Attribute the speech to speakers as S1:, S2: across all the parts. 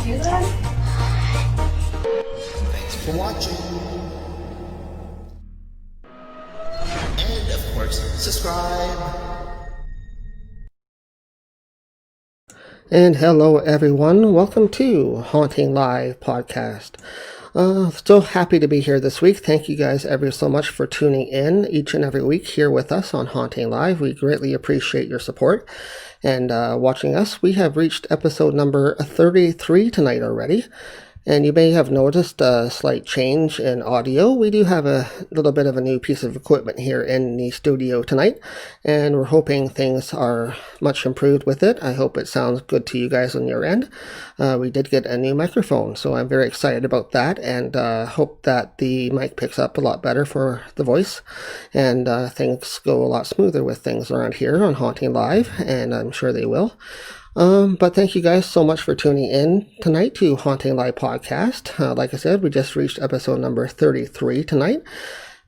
S1: do that?
S2: Thanks for watching. And of course, subscribe.
S3: And hello everyone, welcome to Haunting Live Podcast. So happy to be here this week. Thank you guys ever so much for tuning in each and every week here with us on Haunting Live. We greatly appreciate your support and watching us. We have reached episode number 33 tonight already. And you may have noticed a slight change in audio. We do have a little bit of a new piece of equipment here in the studio tonight, and we're hoping things are much improved with it. I hope it sounds good to you guys on your end. We did get a new microphone, so I'm very excited about that, and hope that the mic picks up a lot better for the voice, and things go a lot smoother with things around here on Haunting Live, and I'm sure they will. But thank you guys so much for tuning in tonight to Haunting Live Podcast. Like I said, we just reached episode number 33 tonight.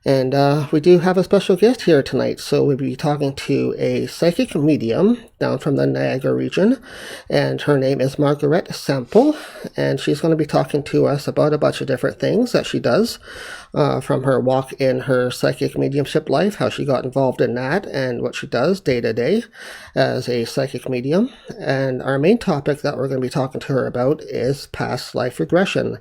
S3: And we do have a special guest here tonight. So we'll be talking to a psychic medium down from the Niagara region. And her name is Margarett Sample. And she's going to be talking to us about a bunch of different things that she does. From her walk in her psychic mediumship life, how she got involved in that, and what she does day to day as a psychic medium. And our main topic that we're going to be talking to her about is past life regression,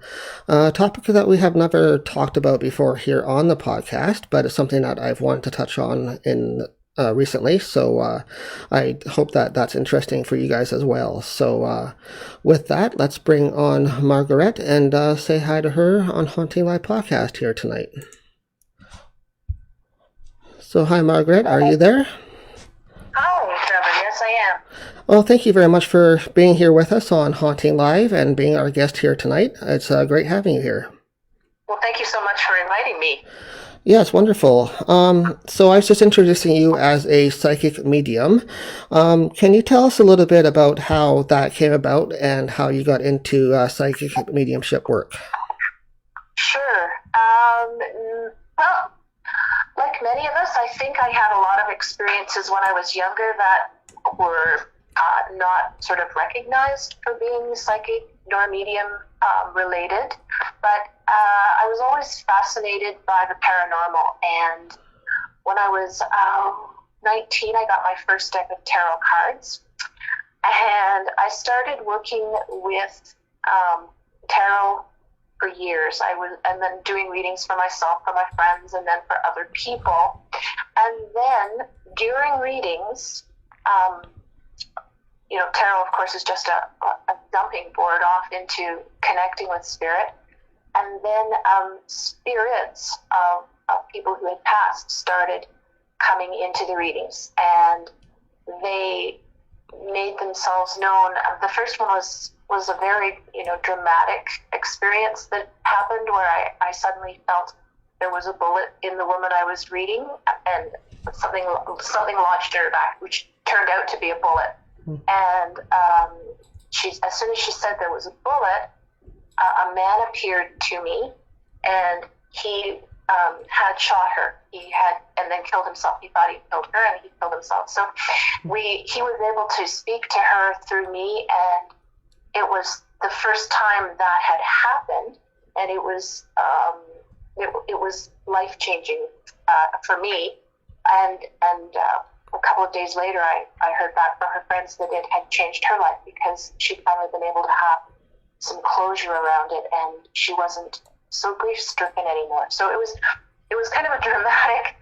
S3: a topic that we have never talked about before here on the podcast, but it's something that I've wanted to touch on in recently, so I hope that that's interesting for you guys as well. So with that, let's bring on Margaret and say hi to her on Haunting Live Podcast here tonight. So hi Margaret, are you there?
S4: Hi, Trevor. Yes, I am.
S3: Well, thank you very much for being here with us on Haunting Live and being our guest here tonight. It's great having you here.
S4: Well, thank you so much for inviting me.
S3: Yeah, it's wonderful. So I was just introducing you as a psychic medium. Can you tell us a little bit about how that came about and how you got into psychic mediumship work?
S4: Sure. Well, like many of us, I think I had a lot of experiences when I was younger that were not sort of recognized for being psychic nor medium related, but I was always fascinated by the paranormal, and when I was 19, I got my first deck of tarot cards, and I started working with tarot for years. And then doing readings for myself, for my friends, and then for other people, and then during readings, tarot, of course, is just a dumping board off into connecting with spirit. And then spirits of people who had passed started coming into the readings, and they made themselves known. The first one was a very dramatic experience that happened, where I suddenly felt there was a bullet in the woman I was reading, and something lodged in her back, which turned out to be a bullet. And as soon as she said there was a bullet, a man appeared to me, and he had shot her. And then killed himself. He thought he killed her, and he killed himself. So he was able to speak to her through me, and it was the first time that had happened, and it was life changing for me. And a couple of days later, I heard back from her friends that it had changed her life, because she'd finally been able to have some closure around it, and she wasn't so grief-stricken anymore. So it was kind of a dramatic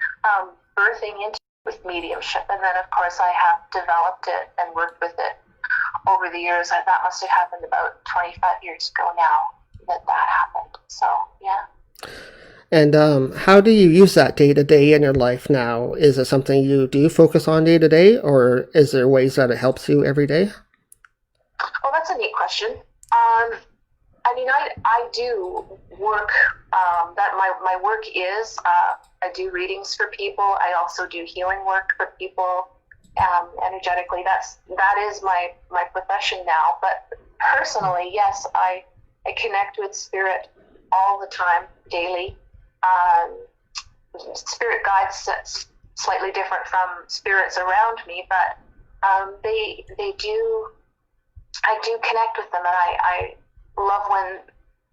S4: birthing into with mediumship, and then of course I have developed it and worked with it over the years. That must have happened about 25 years ago now that happened. So yeah.
S3: And how do you use that day to day in your life now? Is it something you do focus on day to day, or is there ways that it helps you every day?
S4: Well, that's a neat question. I do work, that my work is, I do readings for people. I also do healing work for people energetically. That is my profession now. But personally, yes, I connect with spirit all the time, daily. Spirit guides slightly different from spirits around me, but they do. I do connect with them, and love when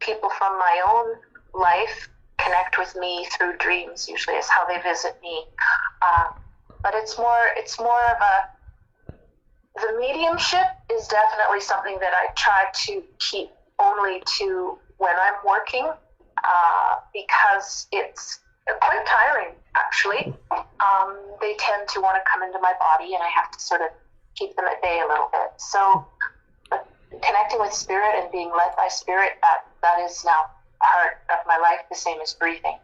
S4: people from my own life connect with me through dreams. Usually is how they visit me. But it's more of the mediumship is definitely something that I try to keep only to when I'm working, because it's quite tiring, actually. They tend to want to come into my body, and I have to sort of keep them at bay a little bit. So connecting with spirit and being led by spirit, that is now part of my life, the same as breathing.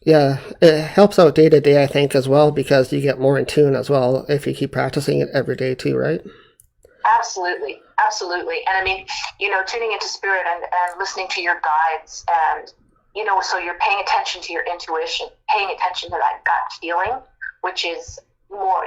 S3: Yeah, it helps out day to day, I think, as well, because you get more in tune as well if you keep practicing it every day too, right?
S4: Absolutely. And I mean, tuning into spirit and listening to your guides, and, so you're paying attention to your intuition, paying attention to that gut feeling, which is more,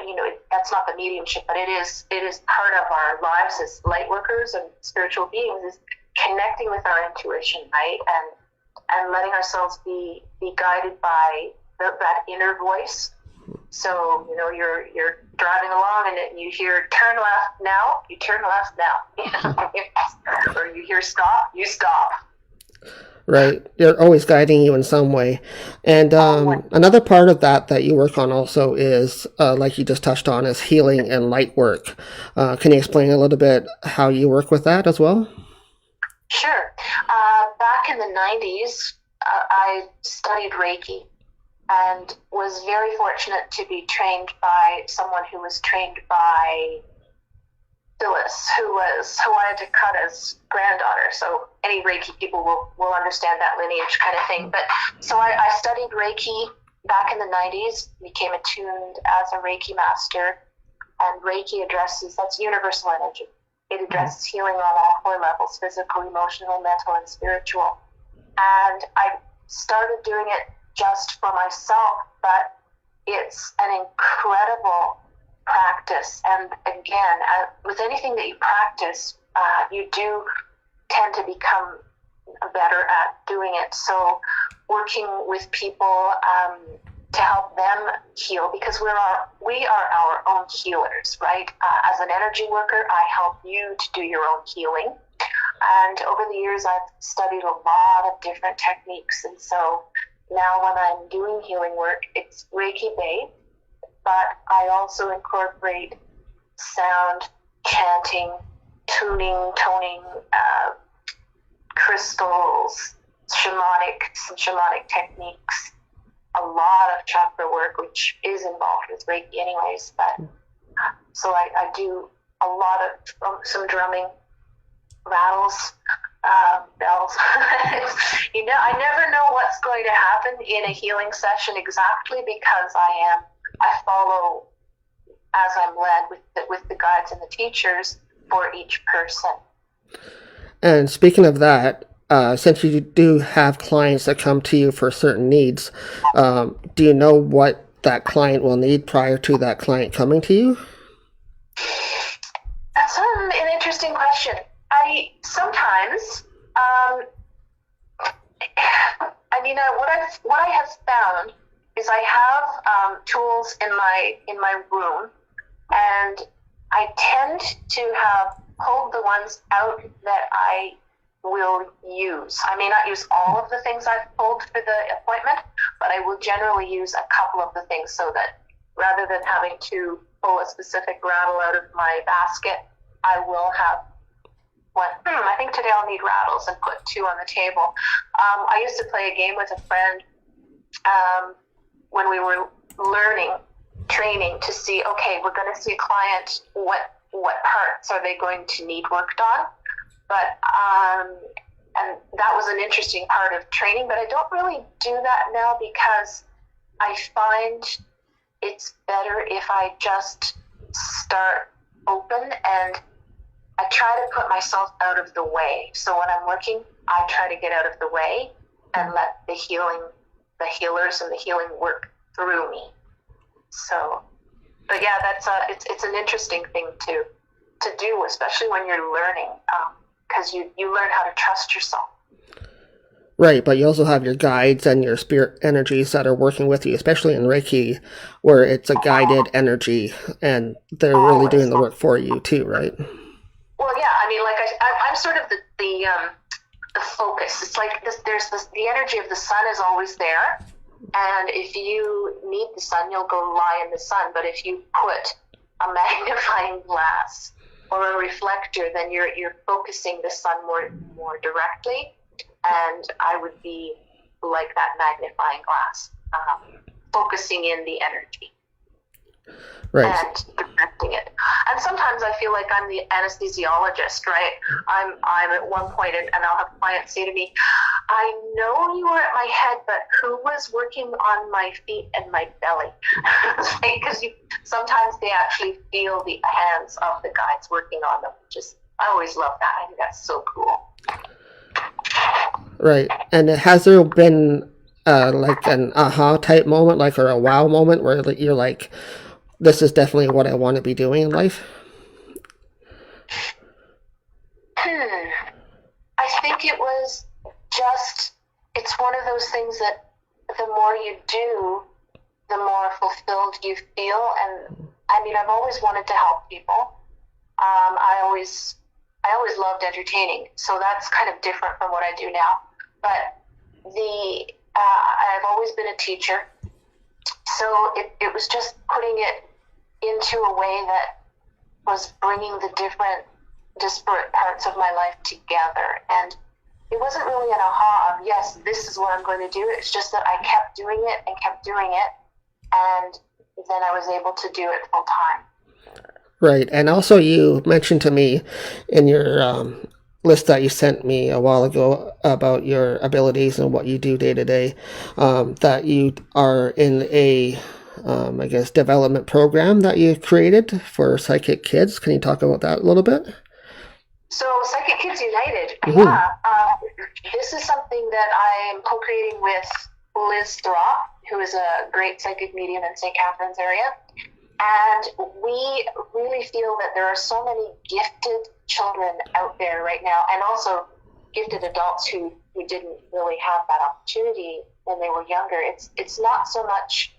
S4: that's not the mediumship, but it is part of our lives as light workers and spiritual beings, is connecting with our intuition, right? And letting ourselves be guided by that inner voice. So, you're driving along and you hear turn left now, you turn left now. Or you hear stop, you stop.
S3: Right. They're always guiding you in some way. And another part of that you work on also is, like you just touched on, is healing and light work. Can you explain a little bit how you work with that as well?
S4: Sure. Back in the 90s, I studied Reiki and was very fortunate to be trained by someone who was trained by Phyllis, who was Hawaii Takata's granddaughter. So any Reiki people will understand that lineage kind of thing. But so I studied Reiki back in the 90s, became attuned as a Reiki master, and Reiki that's universal energy. It addresses healing on all 4 levels: physical, emotional, mental, and spiritual. And I started doing it just for myself, but it's an incredible practice. And again, with anything that you practice, you do tend to become better at doing it. So working with people to help them heal, because we are our own healers, right? As an energy worker, I help you to do your own healing. And over the years, I've studied a lot of different techniques. And so now when I'm doing healing work, it's Reiki-based, but I also incorporate sound, chanting, tuning, toning, crystals, shamanic techniques, a lot of chakra work, which is involved with Reiki anyways. But so I do a lot of some drumming, rattles, bells. I never know what's going to happen in a healing session exactly, because I follow as I'm led with the guides and the teachers for each person.
S3: And speaking of that, since you do have clients that come to you for certain needs, do you know what that client will need prior to that client coming to you?
S4: That's an interesting question. I sometimes, what I have found is I have tools in my room, and I tend to have pulled the ones out that I will use. I may not use all of the things I've pulled for the appointment, but I will generally use a couple of the things, so that rather than having to pull a specific rattle out of my basket, I will have one. I think today I'll need rattles, and put 2 on the table. I used to play a game with a friend when we were training to see, okay, we're going to see a client, what parts are they going to need worked on? But and that was an interesting part of training, but I don't really do that now, because I find it's better if I just start open, and I try to put myself out of the way. So when I'm working, I try to get out of the way and let the healers and the healing work through me. So, but yeah, that's it's an interesting thing to do, especially when you're learning, because you learn how to trust yourself.
S3: Right, but you also have your guides and your spirit energies that are working with you, especially in Reiki, where it's a guided energy, and they're really doing the work for you too, right?
S4: Well, yeah, I mean, like I'm sort of the focus. It's like the energy of the sun is always there, and if you need the sun, you'll go lie in the sun. But if you put a magnifying glass or a reflector, then you're focusing the sun more directly. And I would be like that magnifying glass, focusing in the energy.
S3: Right.
S4: And directing it. And sometimes I feel like I'm the anesthesiologist, right? I'm at one point, and I'll have clients say to me, I know you were at my head, but who was working on my feet and my belly? Because sometimes they actually feel the hands of the guides working on them. I always love that. I think that's so cool.
S3: Right. And has there been like an aha type moment, like, or a wow moment where you're like, this is definitely what I want to be doing in life?
S4: I think it was it's one of those things that the more you do, the more fulfilled you feel. And I mean, I've always wanted to help people. I always loved entertaining, so that's kind of different from what I do now. But I've always been a teacher, so it was just putting it into a way that was bringing the different disparate parts of my life together. And it wasn't really an aha of, yes, this is what I'm going to do. It's just that I kept doing it, and then I was able to do it full time.
S3: Right. And also you mentioned to me in your list that you sent me a while ago about your abilities and what you do day to day, that you are in a I guess, development program that you created for psychic kids. Can you talk about that a little bit?
S4: So, Psychic Kids United,
S3: Mm-hmm.
S4: yeah. This is something that I am co-creating with Liz Throp, who is a great psychic medium in St. Catharines area. And we really feel that there are so many gifted children out there right now, and also gifted adults who didn't really have that opportunity when they were younger. It's not so much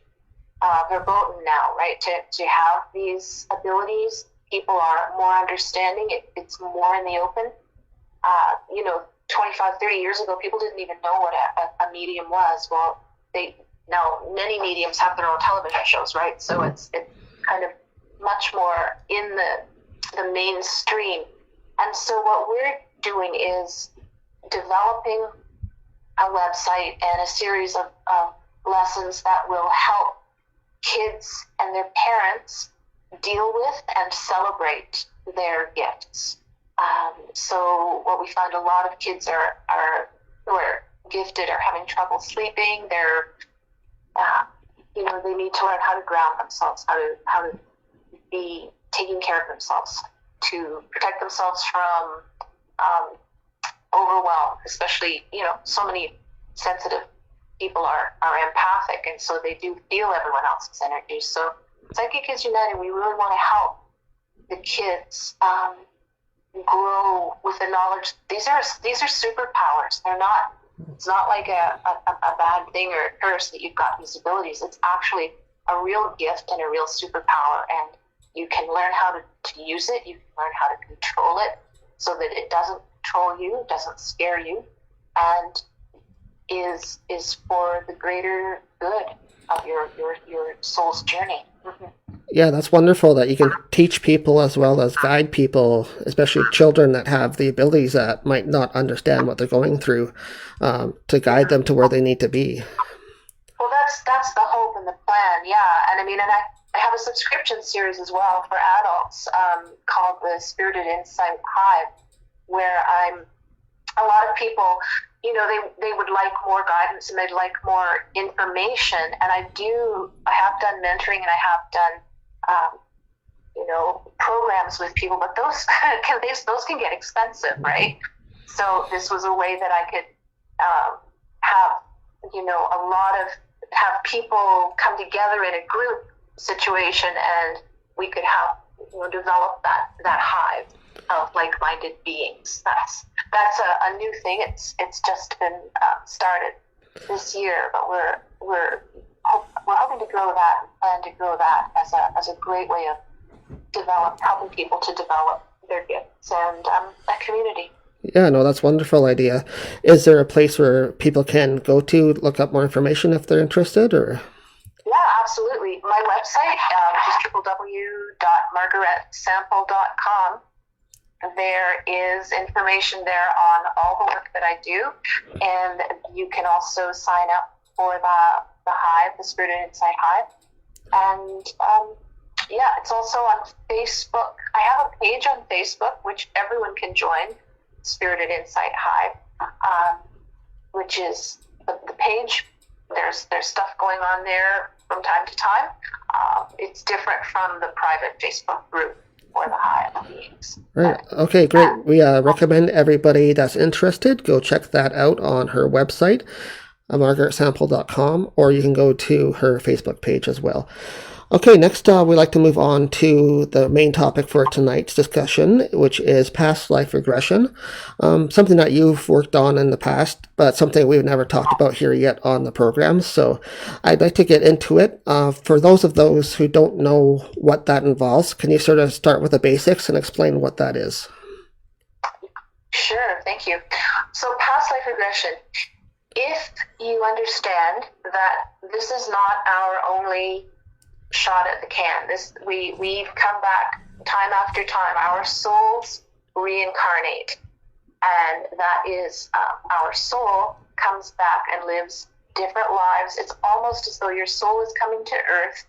S4: verboten now, right? To have these abilities, people are more understanding. It's more in the open. 25, 30 years ago, people didn't even know what a medium was. Well, now many mediums have their own television shows, right? So it's kind of much more in the mainstream. And so what we're doing is developing a website and a series of lessons that will help kids and their parents deal with and celebrate their gifts. So what we find, a lot of kids who are gifted are having trouble sleeping. They're they need to learn how to ground themselves, how to be taking care of themselves, to protect themselves from overwhelm. Especially, so many sensitive people are empathic, and so they do feel everyone else's energy. So Psychic Kids United, we really want to help the kids grow with the knowledge. These are superpowers. It's not like a bad thing or a curse that you've got these abilities. It's actually a real gift and a real superpower, and you can learn how to use it. You can learn how to control it so that it doesn't control you, doesn't scare you, and is for the greater good of your soul's journey. Mm-hmm.
S3: Yeah, that's wonderful that you can teach people as well as guide people, especially children that have the abilities that might not understand what they're going through, to guide them to where they need to be.
S4: Well, that's the hope and the plan, yeah. And I mean, and I have a subscription series as well for adults called the Spirited Insight Hive, where a lot of people, they would like more guidance and they'd like more information. And I have done mentoring, and I have done programs with people, but those can get expensive, right? So this was a way that I could have people come together in a group situation, and we could have develop that hive of like-minded beings. That's a new thing. It's just been started this year, but we're hoping to grow that and to grow that as a great way of helping people to develop their gifts and a community.
S3: Yeah, no, that's a wonderful idea. Is there a place where people can go to look up more information if they're interested, or?
S4: Yeah, absolutely. My website is www.margarettsample.com. There is information there on all the work that I do, and you can also sign up for the Hive, the Spirited Insight Hive. And yeah, it's also on Facebook. I have a page on Facebook, which everyone can join, Spirited Insight Hive, which is the page. There's stuff going on there from time to time. It's different from the private Facebook group for the Hive beings.
S3: Right. Okay, great. We recommend everybody that's interested go check that out on her website, margarettsample.com, or you can go to her Facebook page as well. Okay, next we'd like to move on to the main topic for tonight's discussion, which is past life regression. Something that you've worked on in the past, but something we've never talked about here yet on the program. So I'd like to get into it. For those who don't know what that involves, can you sort of start with the basics and explain what that is?
S4: Sure, thank you. So past life regression, if you understand that this is not our only shot at the can. We've come back time after time. Our souls reincarnate, and that is our soul comes back and lives different lives. It's almost as though your soul is coming to Earth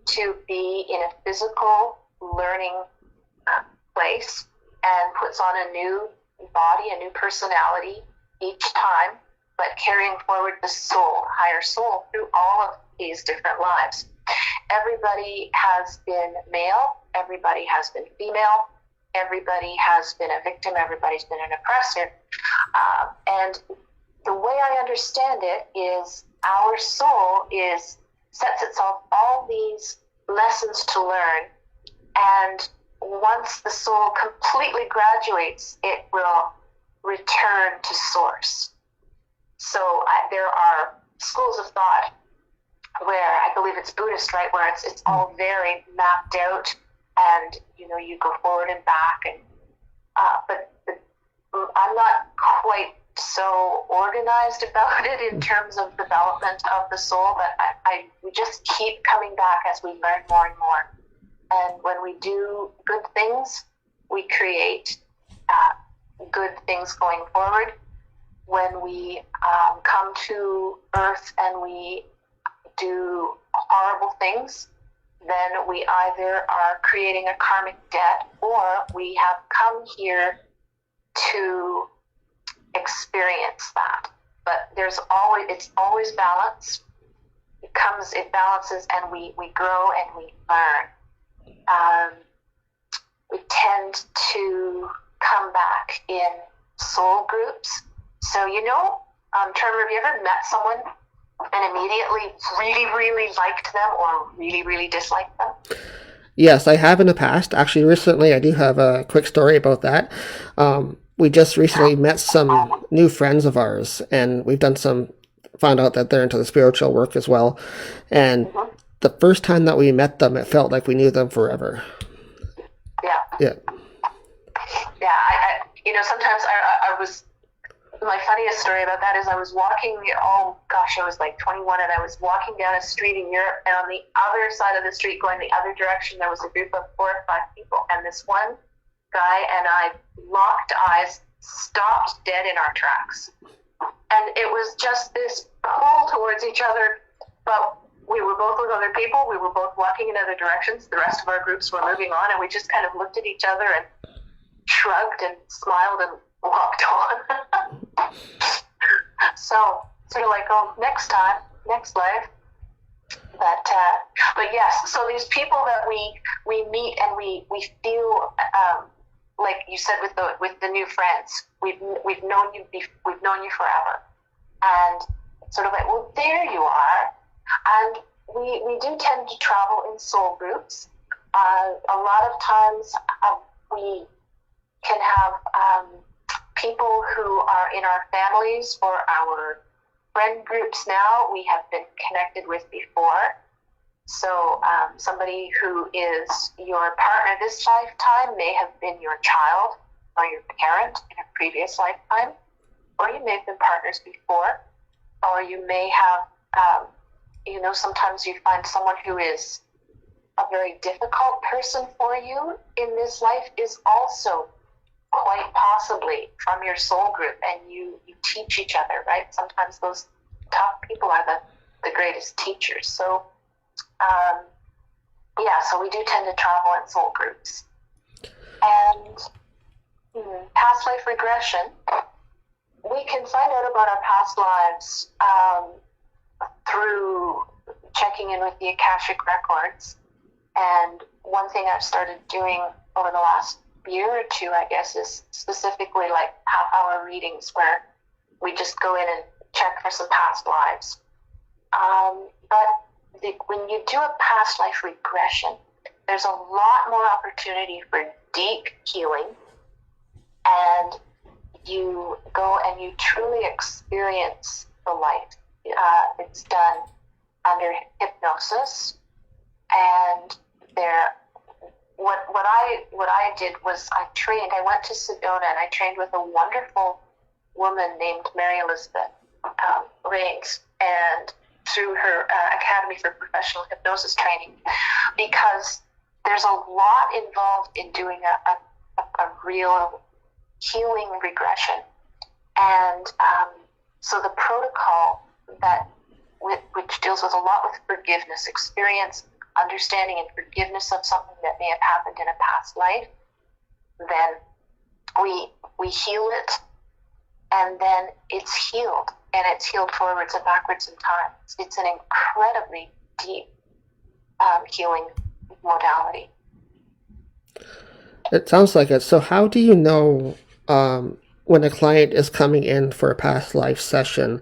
S4: to be in a physical learning place and puts on a new body, a new personality each time, but carrying forward the soul, higher soul, through all of these different lives. Everybody has been male, everybody has been female, everybody has been a victim, everybody's been an oppressor. And the way I understand it is our soul sets itself all these lessons to learn, and once the soul completely graduates, it will return to source. So there are schools of thought where I believe it's Buddhist, right, where it's all very mapped out, and you go forward and back, and but I'm not quite so organized about it in terms of development of the soul, but we just keep coming back as we learn more and more. And when we do good things, we create good things going forward. When we come to Earth and we do horrible things, then we either are creating a karmic debt, or we have come here to experience that. But it's always balance. It balances, and we grow and we learn. We tend to come back in soul groups. So, Trevor, have you ever met someone and immediately really, really liked them or really, really disliked them?
S3: Yes, I have in the past. Actually, recently, I do have a quick story about that. We just recently met some new friends of ours, and we've found out that they're into the spiritual work as well. And the first time that we met them, it felt like we knew them forever. Yeah.
S4: Sometimes I was, my funniest story about that is I was walking, I was like 21, and I was walking down a street in Europe, and on the other side of the street going the other direction, there was a group of 4 or 5 people, and this one guy and I locked eyes, stopped dead in our tracks. And it was just this pull towards each other, but we were both with other people, we were both walking in other directions, the rest of our groups were moving on, and we just kind of looked at each other and shrugged and smiled and walked on. So, sort of like, next time, next life. But yes, so these people that we meet and we feel, like you said with the new friends, we've known you forever, and sort of like, well, there you are. And we do tend to travel in soul groups. A lot of times we can have people who are in our families or our friend groups now we have been connected with before. So somebody who is your partner this lifetime may have been your child, or your parent in a previous lifetime, or you may have been partners before, or you may have, sometimes you find someone who is a very difficult person for you in this life is also quite possibly from your soul group, and you teach each other, right? Sometimes those tough people are the greatest teachers. So, so we do tend to travel in soul groups. And past life regression, we can find out about our past lives through checking in with the Akashic records. And one thing I've started doing over the last year or two, I guess, is specifically like half-hour readings where we just go in and check for some past lives. When you do a past life regression, there's a lot more opportunity for deep healing, and you go and you truly experience the light. It's done under hypnosis, and what I did was I went to Sedona and I trained with a wonderful woman named Mary Elizabeth Raines, and through her Academy for Professional Hypnosis Training, because there's a lot involved in doing a real healing regression. And so the protocol which deals with a lot with forgiveness, experience, understanding and forgiveness of something that may have happened in a past life, then we heal it, and then it's healed, and it's healed forwards and backwards in time. It's an incredibly deep healing modality.
S3: It sounds like it. So how do you know when a client is coming in for a past life session?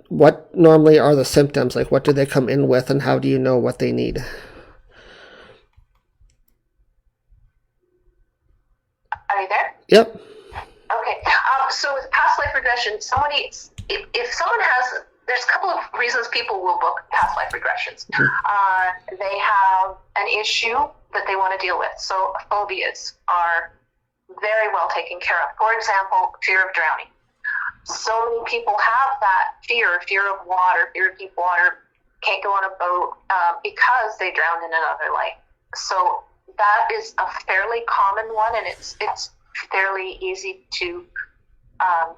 S3: What normally are the symptoms? Like, what do they come in with, and how do you know what they need?
S4: Are you there?
S3: Yep.
S4: Okay. So with past life regression, if someone has, there's a couple of reasons people will book past life regressions. They have an issue that they want to deal with. So phobias are very well taken care of. For example, fear of drowning. So many people have that fear of water, fear of deep water, can't go on a boat because they drowned in another life. So that is a fairly common one, and it's fairly easy to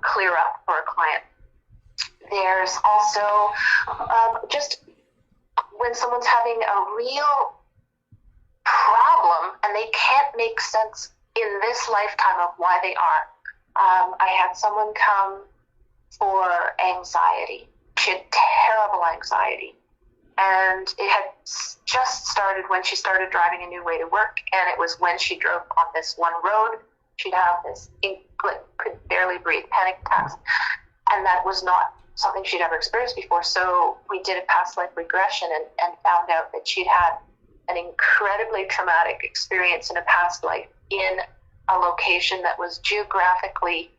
S4: clear up for a client. There's also just when someone's having a real problem and they can't make sense in this lifetime of why they are. I had someone come for anxiety. She had terrible anxiety. And it had just started when she started driving a new way to work, and it was when she drove on this one road. She'd have this, could barely breathe, panic attacks, and that was not something she'd ever experienced before. So we did a past life regression and found out that she'd had an incredibly traumatic experience in a past life in a location that was geographically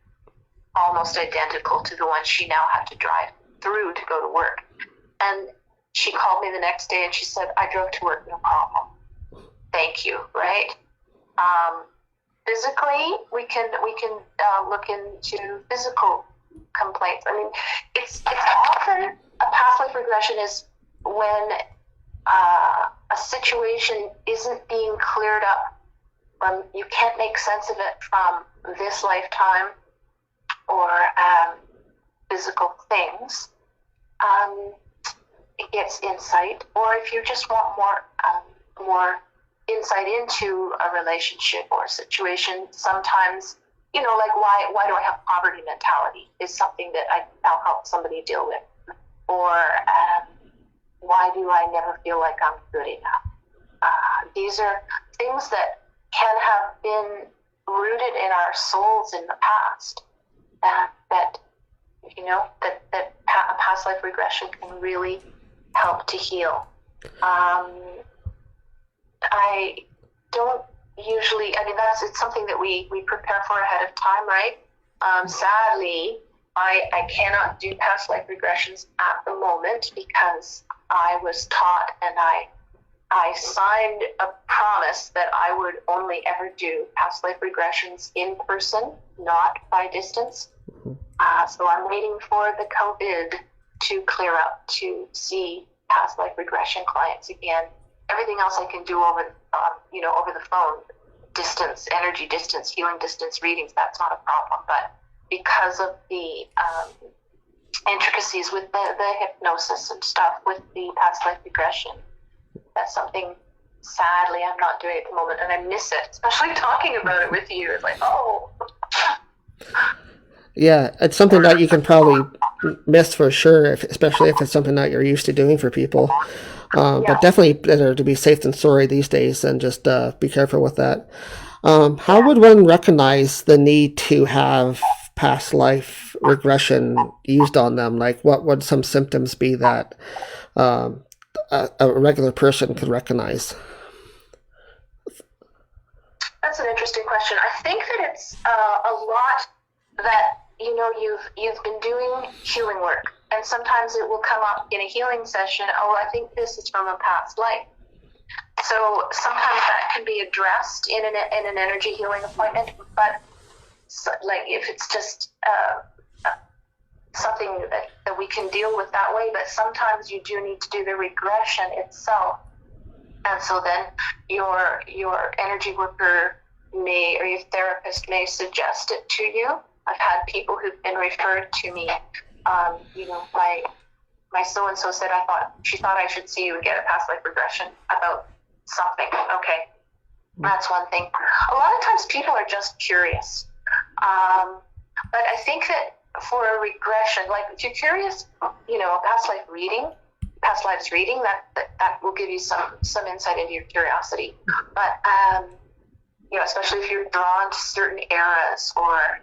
S4: almost identical to the one she now had to drive through to go to work. And she called me the next day and she said, I drove to work, no problem. Thank you, right? Physically, we can look into physical complaints. I mean, it's often a past life regression is when a situation isn't being cleared up. You can't make sense of it from this lifetime or physical things. It gets insight, or if you just want more insight into a relationship or a situation, sometimes, like why do I have poverty mentality is something that I'll help somebody deal with. Or why do I never feel like I'm good enough? These are things that can have been rooted in our souls in the past, that past life regression can really help to heal. I don't usually, it's something that we prepare for ahead of time, right? Sadly, I cannot do past life regressions at the moment because I was taught and I I signed a promise that I would only ever do past life regressions in person, not by distance. So I'm waiting for the COVID to clear up to see past life regression clients again. Everything else I can do over the phone, distance, energy distance, healing distance readings, that's not a problem. But because of the intricacies with the hypnosis and stuff with the past life regression, that's something, sadly, I'm not doing at the moment, and I miss it, especially talking about it with you. It's like, oh.
S3: Yeah, it's something that you can probably miss for sure, especially if it's something that you're used to doing for people. But definitely better to be safe than sorry these days, and just be careful with that. How would one recognize the need to have past life regression used on them? Like, what would some symptoms be that a regular person could recognize?
S4: That's an interesting question. I think that it's a lot that you've been doing healing work, and sometimes it will come up in a healing session. Oh, I think this is from a past life. So sometimes that can be addressed in an energy healing appointment, but like if it's just something that we can deal with that way, but sometimes you do need to do the regression itself. And so then your energy worker may, or your therapist may suggest it to you. I've had people who've been referred to me. My so-and-so said she thought I should see you and get a past life regression about something. Okay, that's one thing. A lot of times people are just curious. But I think that for a regression, like if you're curious, a past lives reading, that will give you some insight into your curiosity. But especially if you're drawn to certain eras, or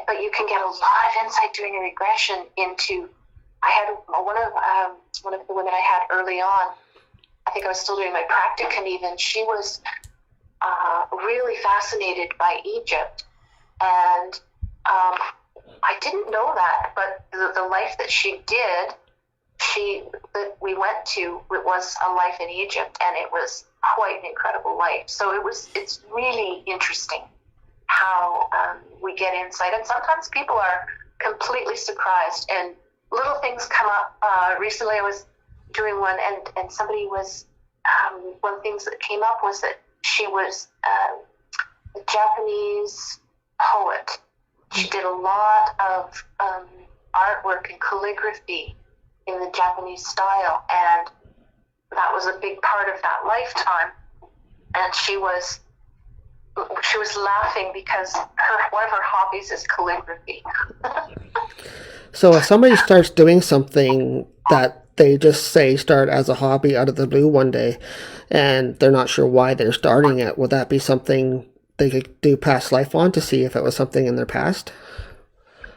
S4: but you can get a lot of insight doing a regression into. I had one of the women I had early on. I think I was still doing my practicum even. She was really fascinated by Egypt, and I didn't know that, but the life that she did, that we went to, it was a life in Egypt, and it was quite an incredible life. So it's really interesting how we get insight, and sometimes people are completely surprised, and little things come up. Recently I was doing one, and somebody was, one of the things that came up was that she was a Japanese poet. She did a lot of artwork and calligraphy in the Japanese style, and that was a big part of that lifetime. And she was laughing because one of her hobbies is calligraphy.
S3: So if somebody starts doing something that they just say start as a hobby out of the blue one day, and they're not sure why they're starting it, would that be something they could do past life on to see if it was something in their past?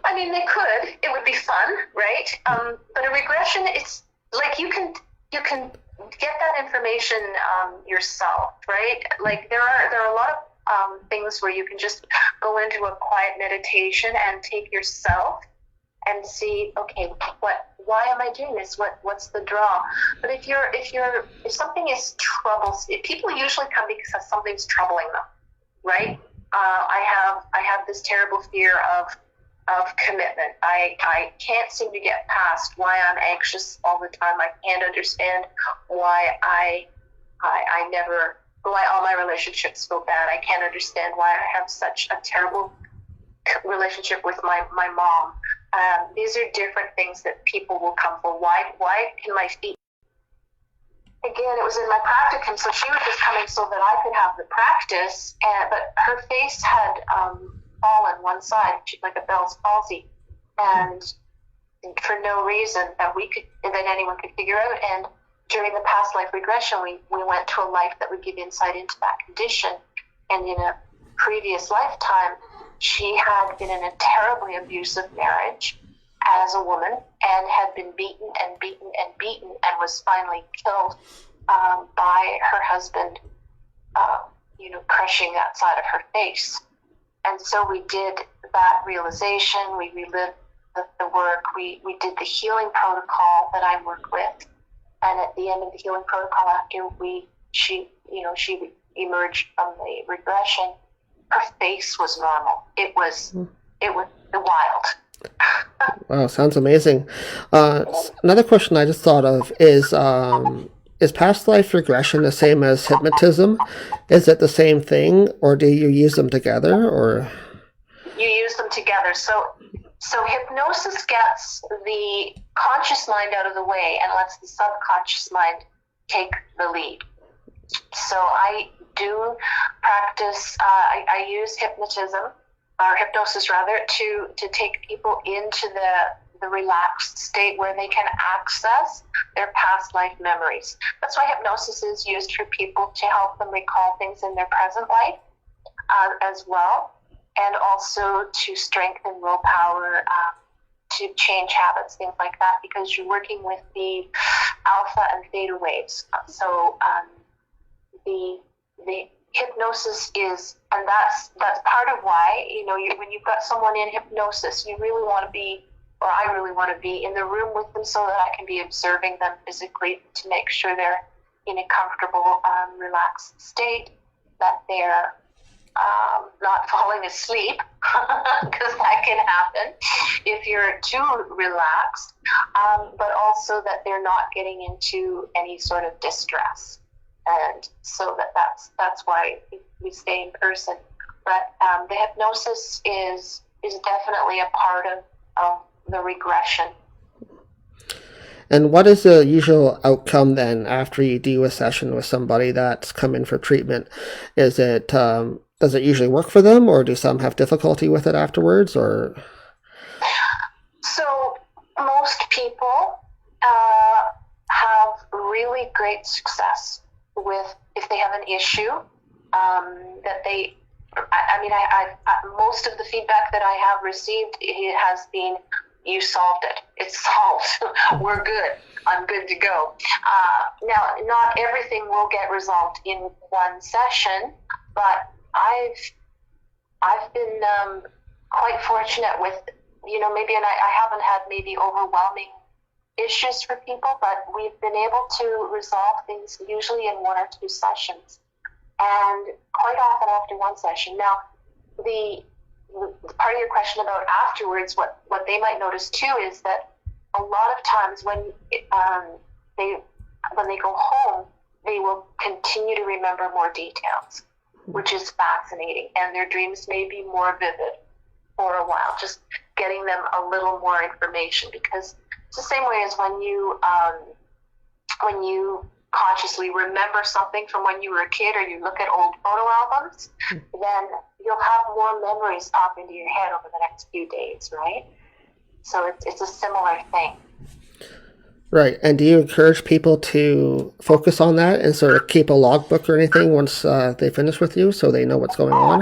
S4: I mean, they could. It would be fun, right? But a regression, it's like you can get that information yourself, right? Like there are a lot of things where you can just go into a quiet meditation and take yourself and see, okay, why am I doing this? What's the draw? But if something is troublesome, people usually come because something's troubling them, right? I have this terrible fear of commitment. I can't seem to get past why I'm anxious all the time. I can't understand why why all my relationships go bad. I can't understand why I have such a terrible relationship with my mom. These are different things that people will come for. Why can my feet? Again, it was in my practicum, so she was just coming so that I could have the practice. But her face had fallen one side, like a Bell's palsy, and for no reason that anyone could figure out. And during the past life regression, we went to a life that would give insight into that condition. And in a previous lifetime, she had been in a terribly abusive marriage as a woman, and had been beaten and beaten and beaten, and was finally killed by her husband, crushing that side of her face. And so we did that realization. We relived the work. We did the healing protocol that I work with, And at the end of the healing protocol, after she emerged from the regression, her face was normal. It was wild.
S3: Wow, sounds amazing. Another question I just thought of is past life regression the same as hypnotism? Is it the same thing, or do you use them together, or?
S4: You use them together. So hypnosis gets the conscious mind out of the way and lets the subconscious mind take the lead. So I do practice, I use hypnosis rather, to take people into the relaxed state where they can access their past life memories. That's why hypnosis is used for people to help them recall things in their present life as well, and also to strengthen willpower, to change habits, things like that, because you're working with the alpha and theta waves. So the hypnosis is, and that's part of why, when you've got someone in hypnosis, you really want to be, or I really want to be in the room with them so that I can be observing them physically to make sure they're in a comfortable, relaxed state, that they're not falling asleep, because that can happen if you're too relaxed, but also that they're not getting into any sort of distress. And so that's why we stay in person. But the hypnosis is definitely a part of the regression.
S3: And what is the usual outcome then after you do a session with somebody that's come in for treatment? Is it does it usually work for them, or do some have difficulty with it afterwards, or?
S4: So most people have really great success with, if they have an issue that they, I most of the feedback that I have received, it has been, you solved it. It's solved. We're good. I'm good to go. Now, not everything will get resolved in one session, but I've been quite fortunate with, maybe, and I haven't had maybe overwhelming issues for people, but we've been able to resolve things usually in 1 or 2 sessions, and quite often after one session. Now, the part of your question about afterwards, what they might notice too is that a lot of times when they go home, they will continue to remember more details, which is fascinating, and their dreams may be more vivid for a while, just getting them a little more information, because it's the same way as when you consciously remember something from when you were a kid, or you look at old photo albums, then you'll have more memories pop into your head over the next few days, right? So it's a similar thing.
S3: Right. And do you encourage people to focus on that and sort of keep a logbook or anything once they finish with you, so they know what's going on?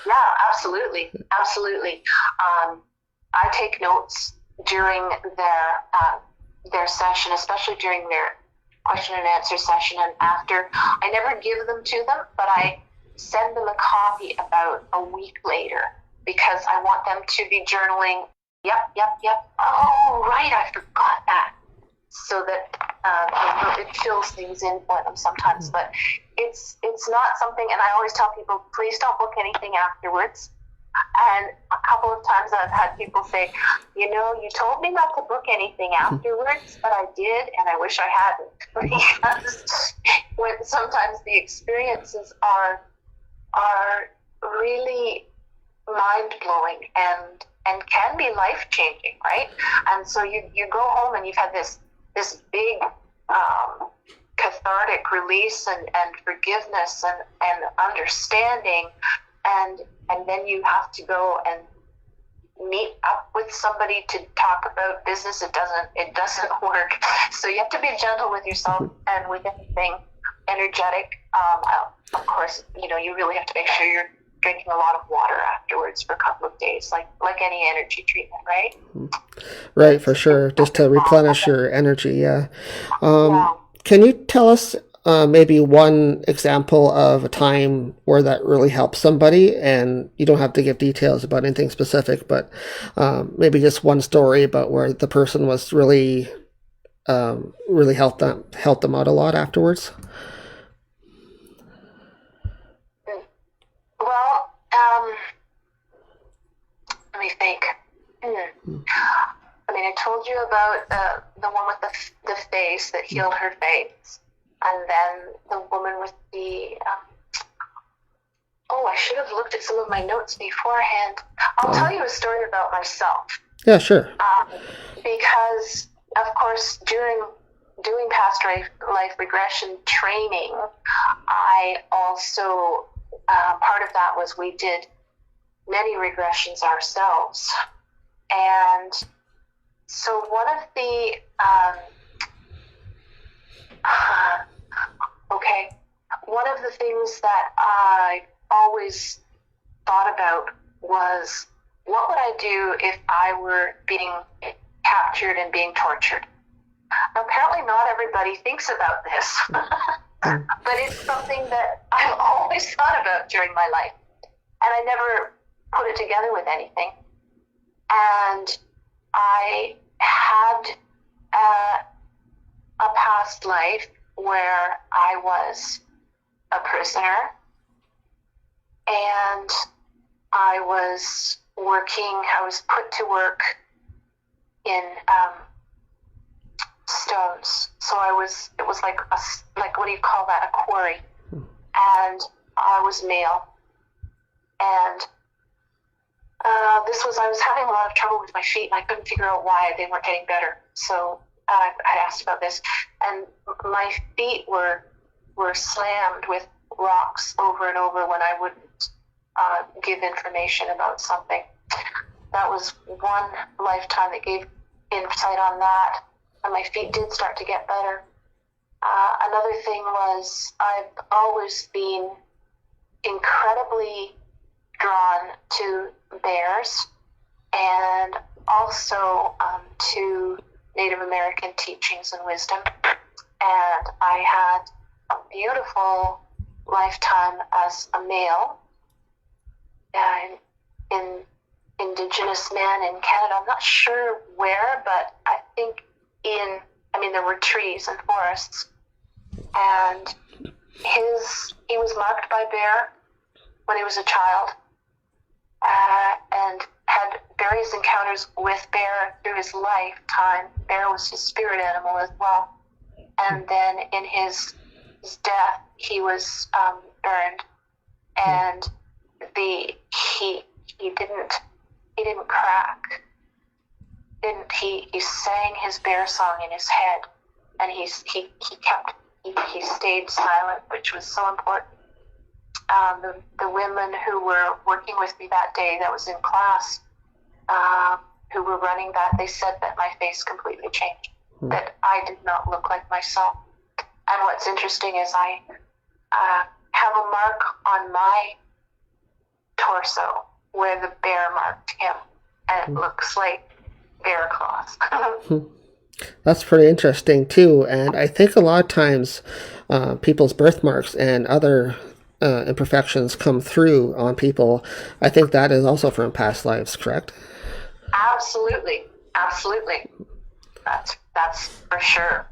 S4: Yeah, absolutely. Absolutely. I take notes during their session, especially during their question and answer session and after. I never give them to them, but I send them a copy about a week later, because I want them to be journaling. Yep. Oh, right, I forgot that. So that it fills things in for them sometimes. But it's not something, and I always tell people, please don't book anything afterwards. And a couple of times I've had people say, you told me not to book anything afterwards, but I did, and I wish I hadn't. Because sometimes the experiences are really mind-blowing and can be life-changing, right? And so you go home and you've had this big cathartic release and forgiveness and understanding, and then you have to go and meet up with somebody to talk about business. It doesn't work. So you have to be gentle with yourself and with anything energetic. Of course, you really have to make sure you're drinking a lot of water afterwards for a couple of days, like any energy treatment, right?
S3: Right, for sure. Just to replenish your energy, yeah. Can you tell us maybe one example of a time where that really helped somebody? And you don't have to give details about anything specific, but maybe just one story about where the person was really really helped them out a lot afterwards?
S4: Well, let me think. I mean, I told you about the one with the face that healed her face, and then the woman with the. I should have looked at some of my notes beforehand. I'll tell you a story about myself.
S3: Yeah, sure.
S4: Because, of course, during doing past life regression training, I also, part of that was we did many regressions ourselves. And so one of the, one of the things that I always thought about was, what would I do if I were being captured and being tortured? Now, apparently not everybody thinks about this, but it's something that I've always thought about during my life, and I never put it together with anything. And I had a past life where I was a prisoner, and I was put to work in stones. So it was like what do you call that? A quarry. And I was male. And I was having a lot of trouble with my feet, and I couldn't figure out why they weren't getting better. So I asked about this, and my feet were slammed with rocks over and over when I wouldn't give information about something. That was one lifetime that gave insight on that, and my feet did start to get better. Another thing was, I've always been incredibly drawn to bears, and also to Native American teachings and wisdom. And I had a beautiful lifetime as a male, in Indigenous man in Canada. I'm not sure where, but I think there were trees and forests. And he was marked by bear when he was a child, and had various encounters with bear through his lifetime. Bear was his spirit animal as well. And then in his death, he was burned, and he didn't crack. He sang his bear song in his head, and he stayed silent, which was so important. The women who were working with me that day, that was in class, who were running that, they said that my face completely changed, that I did not look like myself. And what's interesting is I have a mark on my torso where the bear marked him, and it looks like bear claws.
S3: That's pretty interesting too, and I think a lot of times people's birthmarks and other imperfections come through on people. I think that is also from past lives, correct?
S4: Absolutely. That's for sure.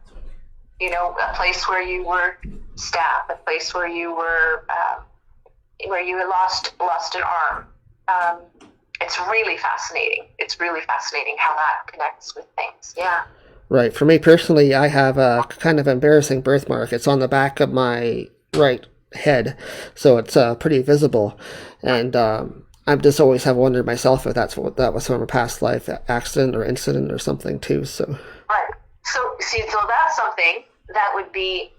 S4: A place where you were stabbed, a place where you were where you had lost an arm. It's really fascinating. It's really fascinating how that connects with things. Yeah.
S3: Right. For me personally, I have a kind of embarrassing birthmark. It's on the back of my right head, so it's pretty visible. And I've just always have wondered myself if that was from a past life accident or incident or something too. So.
S4: Right. So that's something that would be,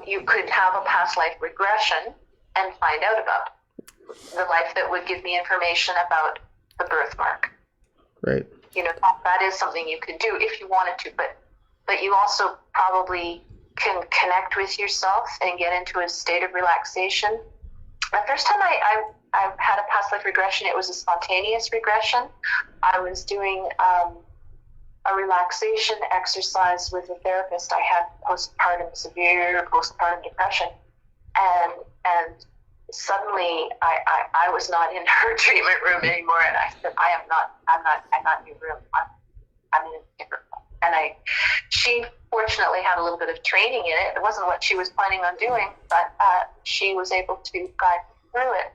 S4: you could have a past life regression and find out about the life that would give me information about the birthmark.
S3: Right.
S4: That is something you could do if you wanted to, but you also probably can connect with yourself and get into a state of relaxation. The first time I had a past life regression, it was a spontaneous regression. I was doing a relaxation exercise with a therapist. I had severe postpartum depression, and suddenly I was not in her treatment room anymore, and I said, I'm not in your room. I'm in a different room. And she unfortunately had a little bit of training in it. It wasn't what she was planning on doing, but she was able to guide me through it.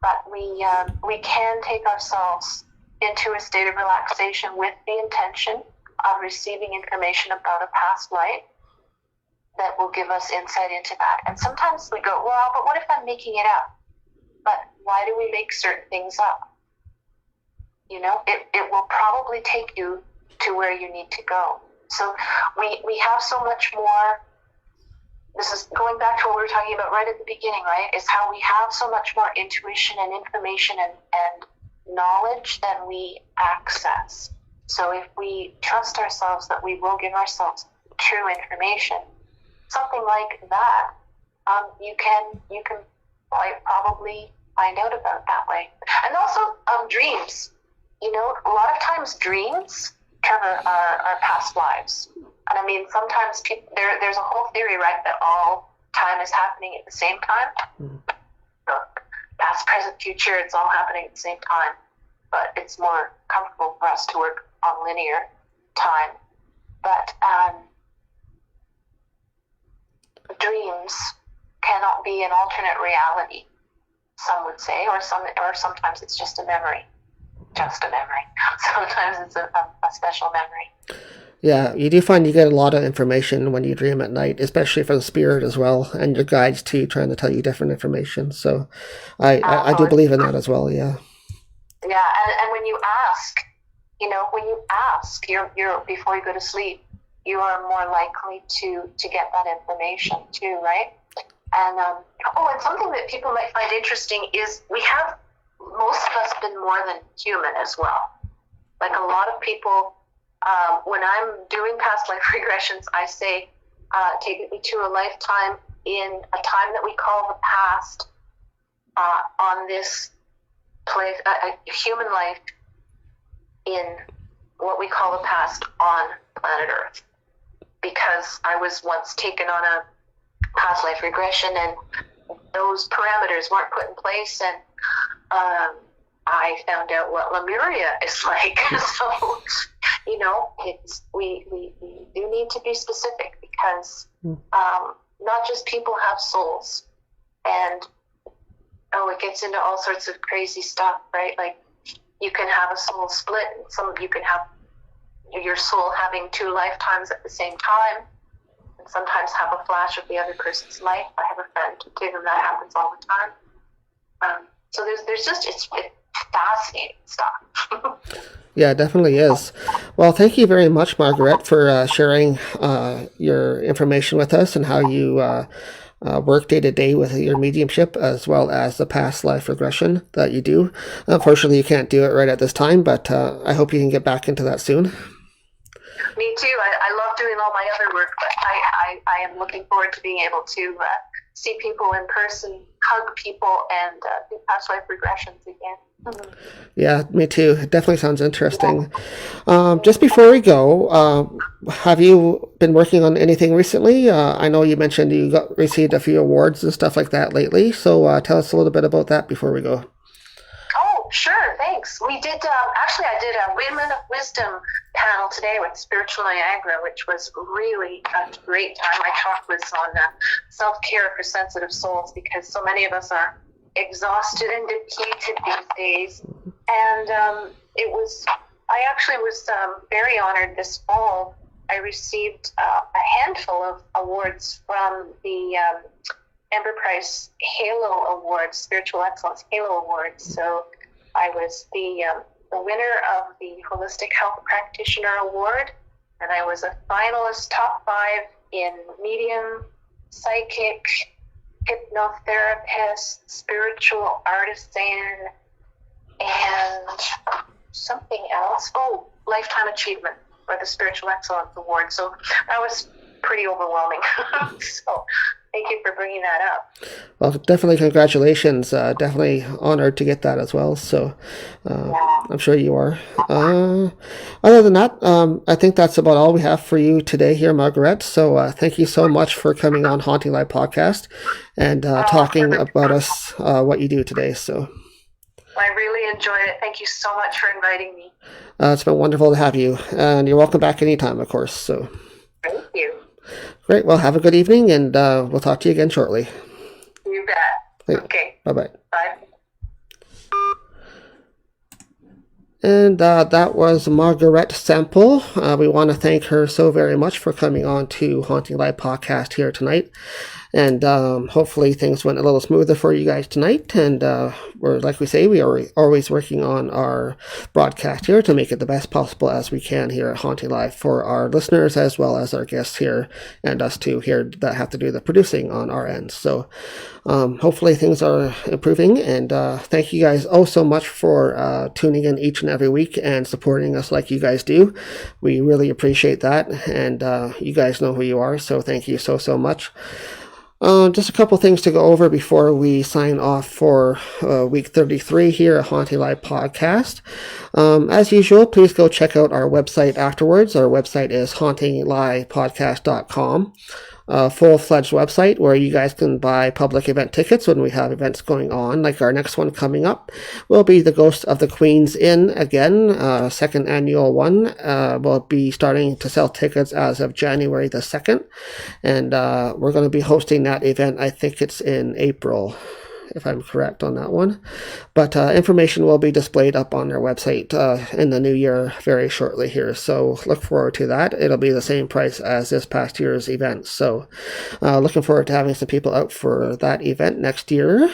S4: But we can take ourselves into a state of relaxation with the intention of receiving information about a past life that will give us insight into that. And sometimes we go, well, but what if I'm making it up? But why do we make certain things up? You know, it will probably take you to where you need to go. So we have so much more. This is going back to what we were talking about right at the beginning, right? Is how we have so much more intuition and information and knowledge than we access. So if we trust ourselves that we will give ourselves true information, something like that, you can quite probably find out about that way. And also dreams. You know, a lot of times dreams, Trevor, are past lives. And I mean, sometimes there's a whole theory, right, that all time is happening at the same time. So past, present, future, it's all happening at the same time. But it's more comfortable for us to work on linear time. But dreams cannot be an alternate reality, some would say, or sometimes it's just a memory. Just a memory. Sometimes it's a special memory.
S3: Yeah, you do find you get a lot of information when you dream at night, especially from the spirit as well, and your guides too, trying to tell you different information. So I do believe in that as well, yeah.
S4: Yeah, and when you ask, you're before you go to sleep, you are more likely to get that information too, right? And and something that people might find interesting is we have, most of us, been more than human as well. Like a lot of people, when I'm doing past life regressions, I say, take me to a lifetime in a time that we call the past, on this place, a human life in what we call the past on planet Earth. Because I was once taken on a past life regression and those parameters weren't put in place, and I found out what Lemuria is like. So, we do need to be specific because not just people have souls, and it gets into all sorts of crazy stuff, right? Like you can have a soul split, and you can have your soul having two lifetimes at the same time, and sometimes have a flash of the other person's life. I have a friend to whom that happens all the time. So there's just, it's fascinating stuff.
S3: Yeah, it definitely is. Well, thank you very much, Margarett, for sharing your information with us and how you work day to day with your mediumship, as well as the past life regression that you do. Unfortunately, you can't do it right at this time, but I hope you can get back into that soon.
S4: Me too. I love doing all my other work, but I am looking forward to being able to see people in person, hug people, and do past life regressions again. Mm-hmm.
S3: Yeah, me too. It definitely sounds interesting. Just before we go, have you been working on anything recently? I know you mentioned you received a few awards and stuff like that lately, so tell us a little bit about that before we go.
S4: Oh, sure, thanks. We did, actually I did a Women of Wisdom panel today with Spiritual Niagara, which was really a great time. My talk was on self-care for sensitive souls, because so many of us are exhausted and depleted these days. And I actually was very honored this fall. I received a handful of awards from the Amber Price Halo Awards, Spiritual Excellence Halo Awards. So I was the winner of the Holistic Health Practitioner Award, and I was a finalist top 5 in medium, psychic, hypnotherapist, spiritual artisan, and something else. Oh, Lifetime Achievement for the Spiritual Excellence Award. So that was pretty overwhelming. So thank you for bringing that up.
S3: Well, definitely congratulations. Definitely honored to get that as well. So I'm sure you are. Other than that, I think that's about all we have for you today here, Margarett. So thank you so much for coming on Haunting Live Podcast and talking about us, what you do today. So
S4: I really enjoyed it. Thank you so much for inviting me.
S3: It's been wonderful to have you, and you're welcome back anytime, of course. So
S4: thank you.
S3: Great. Well, have a good evening, and we'll talk to you again shortly.
S4: You bet. Okay.
S3: Bye-bye.
S4: Bye.
S3: And that was Margaretts Sample. We want to thank her so very much for coming on to Haunting Live Podcast here tonight. And hopefully things went a little smoother for you guys tonight. And we're, like we say, we are always working on our broadcast here to make it the best possible as we can here at Haunting Live for our listeners as well as our guests here and us too here that have to do the producing on our end. So hopefully things are improving. And thank you guys oh so much for tuning in each and every week and supporting us like you guys do. We really appreciate that. And you guys know who you are. So thank you so much. Just a couple things to go over before we sign off for week 33 here at Haunting Live Podcast. As usual, please go check out our website afterwards. Our website is HauntingLivePodcast.com. Full-fledged website where you guys can buy public event tickets when we have events going on. Like our next one coming up will be the Ghost of the Queen's Inn again, second annual one. We'll be starting to sell tickets as of January the 2nd, and we're going to be hosting that event. I think it's in April, if I'm correct on that one. But information will be displayed up on their website in the new year very shortly here. So look forward to that. It'll be the same price as this past year's event. So looking forward to having some people out for that event next year.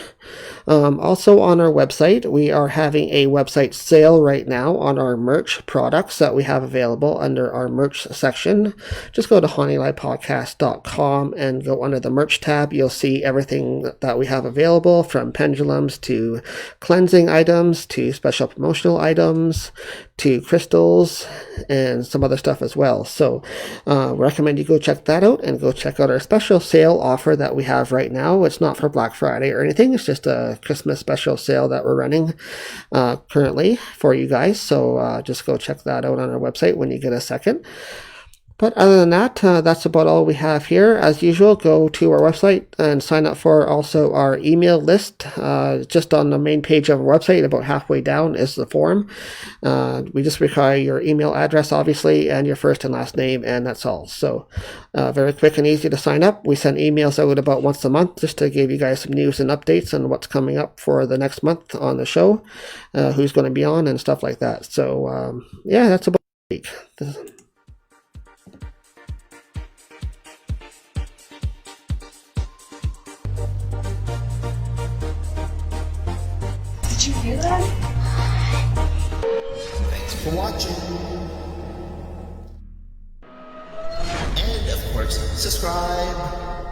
S3: Also on our website, we are having a website sale right now on our merch products that we have available under our merch section. Just go to HauntingLivePodcast.com and go under the merch tab. You'll see everything that we have available, from pendulums to cleansing items to special promotional items to crystals and some other stuff as well. So recommend you go check that out and go check out our special sale offer that we have right now. It's not for Black Friday or anything. It's just a Christmas special sale that we're running currently for you guys. So just go check that out on our website when you get a second. But other than that, that's about all we have here. As usual, go to our website and sign up for also our email list. Just on the main page of our website, about halfway down, is the form. We just require your email address, obviously, and your first and last name, and that's all. So very quick and easy to sign up. We send emails out about once a month just to give you guys some news and updates on what's coming up for the next month on the show, who's going to be on, and stuff like that. So, yeah, that's about the week.
S1: Did you hear that?
S2: Thanks for watching. And of course, subscribe.